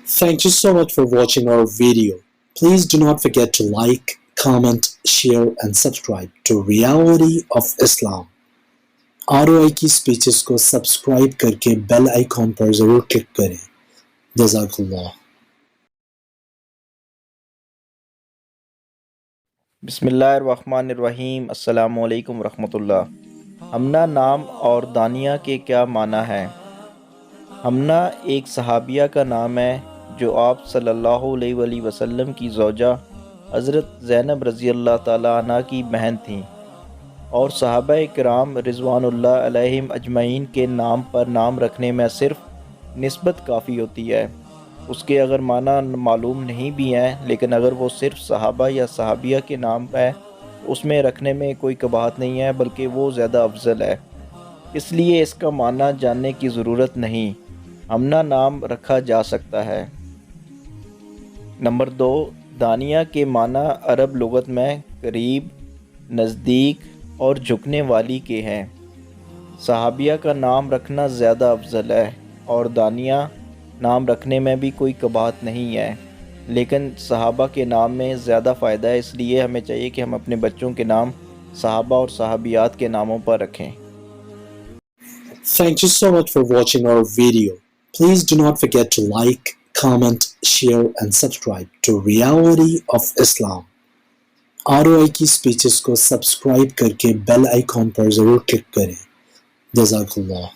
Thank you so much for watching our video. Please do not forget to like, comment, share and subscribe to Reality of Islam. ROI کی speeches کو subscribe کر کے bell icon پر ضرور click کریں. جزاک اللہ. بسم اللہ الرحمن الرحیم. السلام علیکم ورحمۃ اللہ. ہمنا نام اور دانیہ کے کیا معنی ہیں؟ حمنہ ایک صحابیہ کا نام ہے جو آپ صلی اللہ علیہ وآلہ وسلم کی زوجہ حضرت زینب رضی اللہ تعالیٰ عنہ کی بہن تھیں، اور صحابہ کرام رضوان اللہ علیہم اجمعین کے نام پر نام رکھنے میں صرف نسبت کافی ہوتی ہے. اس کے اگر معنی معلوم نہیں بھی ہیں، لیکن اگر وہ صرف صحابہ یا صحابیہ کے نام ہے اس میں رکھنے میں کوئی قباحت نہیں ہے، بلکہ وہ زیادہ افضل ہے. اس لیے اس کا معنی جاننے کی ضرورت نہیں، حمنہ نام رکھا جا سکتا ہے. نمبر 2، دانیہ کے معنی عرب لغت میں قریب، نزدیک اور جھکنے والی کے ہیں. صحابیہ کا نام رکھنا زیادہ افضل ہے، اور دانیہ نام رکھنے میں بھی کوئی قباحت نہیں ہے، لیکن صحابہ کے نام میں زیادہ فائدہ ہے. اس لیے ہمیں چاہیے کہ ہم اپنے بچوں کے نام صحابہ اور صحابیات کے ناموں پر رکھیں. Thank you so much for watching our video. Please do not forget to like, comment, share and subscribe to Reality of Islam. ROI کی سپیچز کو سبسکرائب کر کے بیل آئیکن پر ضرور کلک کریں. جزاک اللہ.